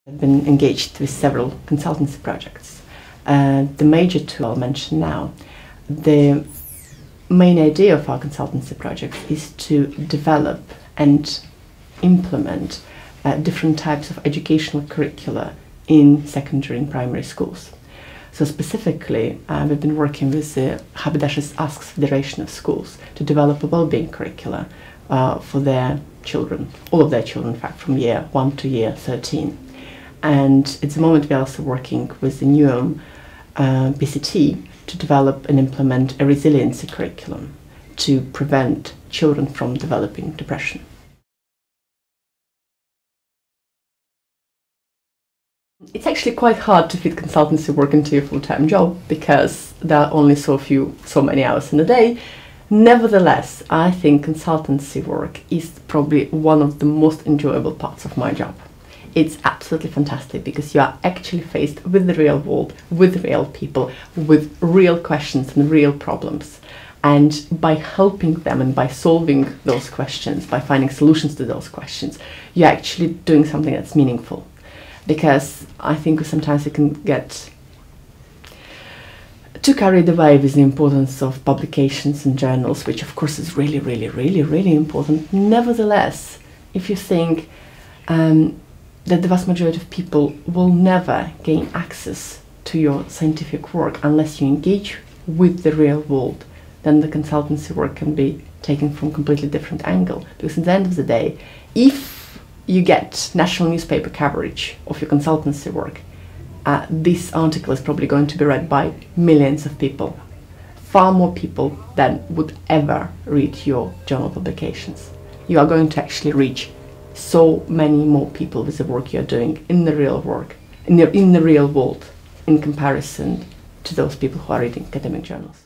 I've been engaged with several consultancy projects. The major two I'll mention now. The main idea of our consultancy project is to develop and implement different types of educational curricula in secondary and primary schools. So specifically, we've been working with the Haberdashers' Asks Federation of Schools to develop a well-being curricula for their children, all of their children in fact, from year 1 to year 13. And at the moment we're also working with the new PCT to develop and implement a resiliency curriculum to prevent children from developing depression. It's actually quite hard to fit consultancy work into your full-time job because there are only so many hours in a day. Nevertheless, I think consultancy work is probably one of the most enjoyable parts of my job. It's absolutely fantastic because you are actually faced with the real world, with real people, with real questions and real problems. And by helping them and by solving those questions, by finding solutions to those questions, you're actually doing something that's meaningful. Because I think sometimes you can get too carried away with the importance of publications and journals, which of course is really, really, really, really important. Nevertheless, if you think that the vast majority of people will never gain access to your scientific work unless you engage with the real world, then the consultancy work can be taken from a completely different angle. Because at the end of the day, if you get national newspaper coverage of your consultancy work, this article is probably going to be read by millions of people. Far more people than would ever read your journal publications. You are going to actually reach so many more people with the work you're doing in the real work, in the real world, in comparison to those people who are reading academic journals.